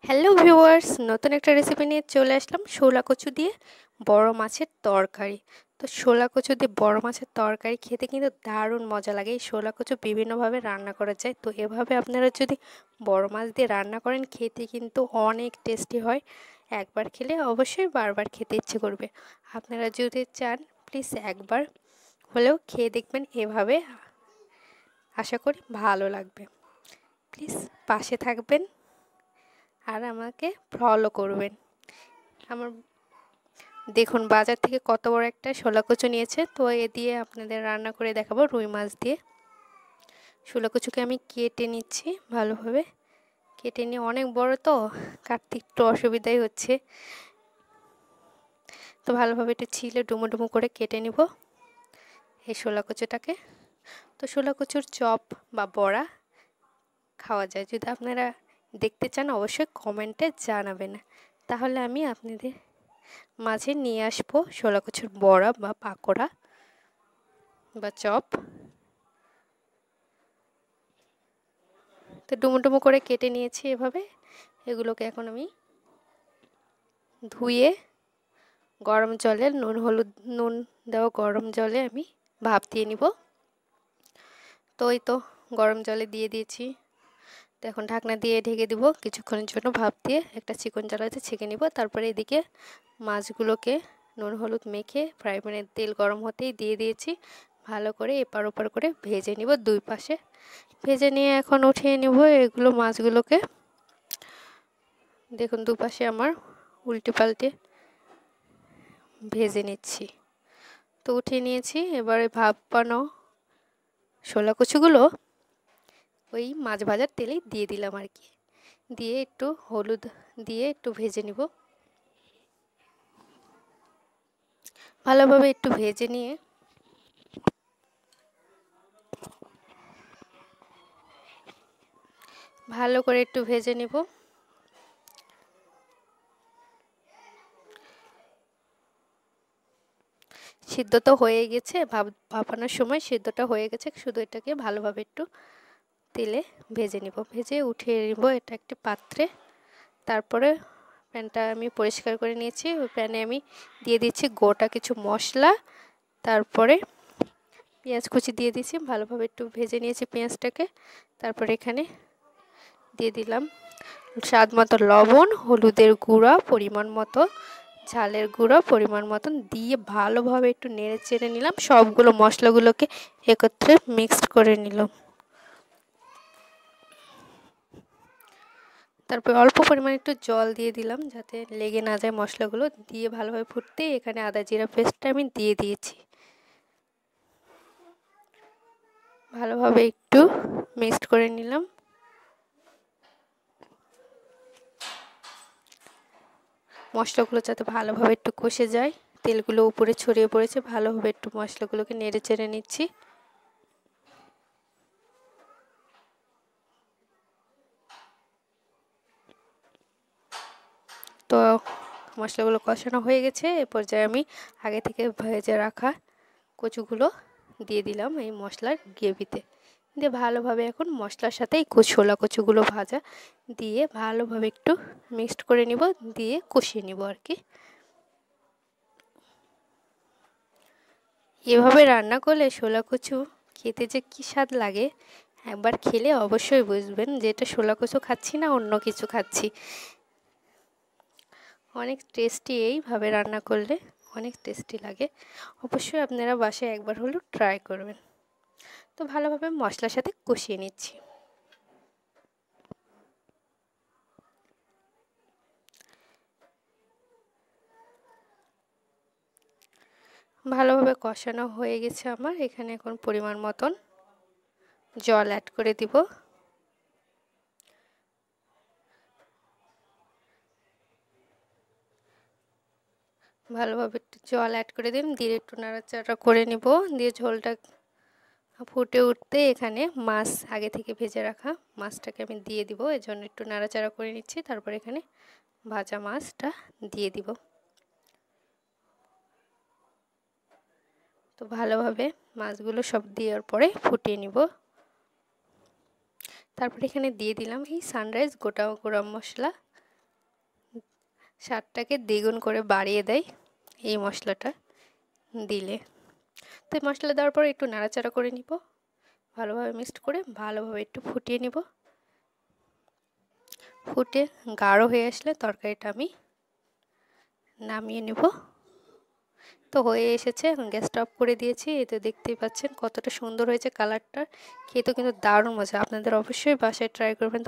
Hello viewers, নতুন একটা recipe নিয়ে চলে আসলাম শোলা কচু দিয়ে বড় মাছের তরকারি। তো শোলা কচু দিয়ে বড় মাছের তরকারি খেতে কিন্তু দারুণ মজা লাগে। এই শোলা কচু বিভিন্নভাবে রান্না করা যায়, তো এভাবে আপনারা যদি বড় মাছ দিয়ে রান্না করেন খেতে কিন্তু অনেক টেস্টি হয়। একবার খেলে অবশ্যই বারবার খেতে ইচ্ছে করবে। আপনারা যদি চান প্লিজ একবার হলেও খেয়ে দেখবেন এভাবে, আশা করি ভালো লাগবে। প্লিজ পাশে থাকবেন আর আমাকে ফলো করবেন। আমার দেখুন বাজার থেকে কত বড় একটা শোলা কচু নিয়েছে, তো এ দিয়ে আপনাদের রান্না করে দেখাবো রুই মাছ দিয়ে। শোলা কচুকে আমি কেটে নিচ্ছি ভালোভাবে, কেটে নিয়ে অনেক বড় তো কাটতে একটু অসুবিধাই হচ্ছে, তো ভালোভাবে একটু ছিলে ডুমো ডুমো করে কেটে নিব এই শোলা কচুটাকে। তো শোলা কচুর চপ বা বড়া খাওয়া যায়, যদি আপনারা দেখতে চান অবশ্যই কমেন্টে জানাবেন, তাহলে আমি আপনাদের মাঝে নিয়ে আসবো শোলা কচুর বড়া বা পাকোড়া বা চপ। তো ডুমো ডুমো করে কেটে নিয়েছি এভাবে। এগুলোকে এখন আমি ধুয়ে গরম জলে নুন দেওয়া গরম জলে আমি ভাপ দিয়ে নিব। তো এই তো গরম জলে দিয়ে দিয়েছি, তো এখন ঢাকনা দিয়ে ঢেকে দিব কিছুক্ষণের জন্য। ভাপ দিয়ে একটা চিকন জ্বালাতে ছেঁকে নিব। তারপরে এদিকে মাছগুলোকে নুন হলুদ মেখে ফ্রাই প্যানে তেল গরম হতেই দিয়ে দিয়েছি। ভালো করে এপার ওপার করে ভেজে নিব দুই পাশে। ভেজে নিয়ে এখন উঠিয়ে নিব এগুলো মাছগুলোকে। দেখুন দুপাশে আমার উল্টে পাল্টে ভেজে নিচ্ছি। তো উঠিয়ে নিয়েছি। এবারে ভাপানো শোলা কচুগুলো ওই মাছ ভাজার তেলেই দিয়ে দিলাম আর কি, দিয়ে একটু হলুদ দিয়ে একটু ভেজে নিব। ভালোভাবে একটু ভেজে নিয়ে ভালো করে একটু ভেজে নিব। সিদ্ধ তো হয়ে গেছে, ভাপানোর সময় সিদ্ধটা হয়ে গেছে, শুধু এটাকে ভালোভাবে একটু তেলে ভেজে নিব। ভেজে উঠিয়ে নিব এটা একটি পাত্রে। তারপরে প্যানটা আমি পরিষ্কার করে নিয়েছি। ওই প্যানে আমি দিয়ে দিচ্ছি গোটা কিছু মশলা, তারপরে পেঁয়াজ কুচি দিয়ে দিয়েছি, ভালোভাবে একটু ভেজে নিয়েছি পেঁয়াজটাকে। তারপরে এখানে দিয়ে দিলাম স্বাদ মতো লবণ, হলুদের গুঁড়া পরিমাণ মতো, ঝালের গুঁড়া পরিমাণ মতন দিয়ে ভালোভাবে একটু নেড়ে চেড়ে নিলাম। সবগুলো মশলাগুলোকে একত্রে মিক্সড করে নিলাম। তারপর অল্প পরিমাণে একটু জল দিয়ে দিলাম যাতে লেগে না যায় মশলাগুলো। দিয়ে ভালোভাবে ফুটতে এখানে আদা জিরা পেস্টটা আমি দিয়ে দিয়েছি। ভালোভাবে একটু মিক্সড করে নিলাম। মশলাগুলো যাতে ভালোভাবে একটু কষে যায়, তেলগুলো উপরে ছড়িয়ে পড়েছে, ভালোভাবে একটু মশলাগুলোকে নেড়ে চেড়ে নিচ্ছি। তো মশলাগুলো কষানো হয়ে গেছে। এ পর্যায়ে আমি আগে থেকে ভেজে রাখা কচুগুলো দিয়ে দিলাম এই মশলার গ্রেভিতে। দিয়ে ভালোভাবে এখন মশলার সাথে এই ছোলা কচুগুলো ভাজা দিয়ে ভালোভাবে একটু মিক্সড করে নিব, দিয়ে কষিয়ে নিব আর কি। এভাবে রান্না করলে শোলা কচু খেতে যে কী স্বাদ লাগে, একবার খেলে অবশ্যই বুঝবেন যে এটা শোলা কচু খাচ্ছি না অন্য কিছু খাচ্ছি। অনেক টেস্টি, এইভাবে রান্না করলে অনেক টেস্টি লাগে। অবশ্যই আপনারা বাসায় একবার হলেও ট্রাই করবেন। তো ভালোভাবে মশলার সাথে কষিয়ে নিচ্ছি। ভালোভাবে কষানো হয়ে গেছে আমার। এখানে এখন পরিমাণ মতন জল অ্যাড করে দিব। ভালোভাবে একটু জল অ্যাড করে দিন, দিয়ে একটু নাড়াচাড়া করে নিব। দিয়ে ঝোলটা ফুটে উঠতে এখানে মাছ আগে থেকে ভেজে রাখা মাছটাকে আমি দিয়ে দিব, এজন্য একটু নাড়াচাড়া করে নিচ্ছি। তারপর এখানে ভাজা মাছটা দিয়ে দিব। তো ভালোভাবে মাছগুলো সব দেওয়ার পরে ফুটিয়ে নিব। তারপর এখানে দিয়ে দিলাম এই সানরাইজ গোটা গরম মশলা, স্বাদটাকে দ্বিগুণ করে বাড়িয়ে দেয় এই মশলাটা দিলে। তো এই মশলা দেওয়ার পর একটু নাড়াচাড়া করে নিব, ভালোভাবে মিক্সড করে ভালোভাবে একটু ফুটিয়ে নিব। ফুটে গাঢ় হয়ে আসলে তরকারিটা আমি নামিয়ে নেব। তো হয়ে এসেছে, এখন গ্যাসটা অফ করে দিয়েছি। এই তো দেখতেই পাচ্ছেন কতটা সুন্দর হয়েছে কালারটা, খেতেও কিন্তু দারুণ মজা। আপনাদের অবশ্যই বাসায় ট্রাই করবেন।